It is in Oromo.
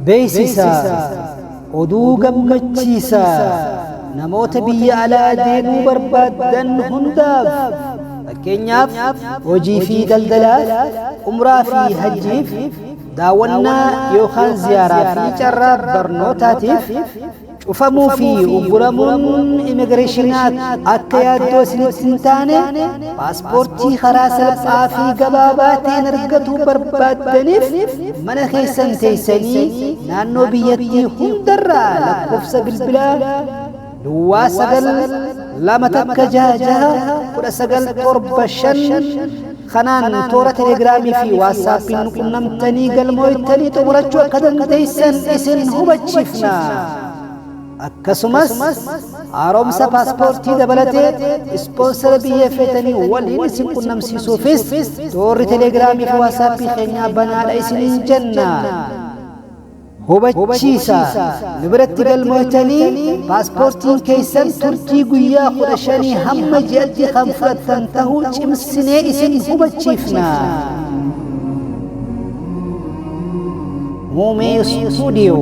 beeksisa oduu gammachiisa namoota biyya alaa deemuu barbaadan hundaaf fakkeenyaaf hojii fi daldalaaf umraa fi hajjiif daawwannaa yookaan ziyaaraa fi carraa barnootaatiif cufamuu fi ugguramuun immigireeshinaat akka yaaddoo isinitti hin taane paaspoortii karaa salphaa fi gabaabaa ta'een argachuu barbaaddaniif mana keessan teessanii naannoo biyyattii hundarraa lakkoofsa bilbilaa duwwaa 9 kanaan toora telegiraamii fi waasaappiin qunnamtanii galmooytanii xumurachuu akka dandeessan isin hubachiifna. akkasumas haaromsa paaspoortii dabalatee ispoonsara biyya feetanii waliin isin qunnamsiisuufis toorri telegiraamii fi waasaappii keenyaa banaadha isiniin jenna. hubachiisa nu biratti galmooytanii paaspoortiin keessan turtii guyyaa 15 hamma ji'atti kan fudhattan ta'uu cimsinee isin hubachiifna. Muumee Studio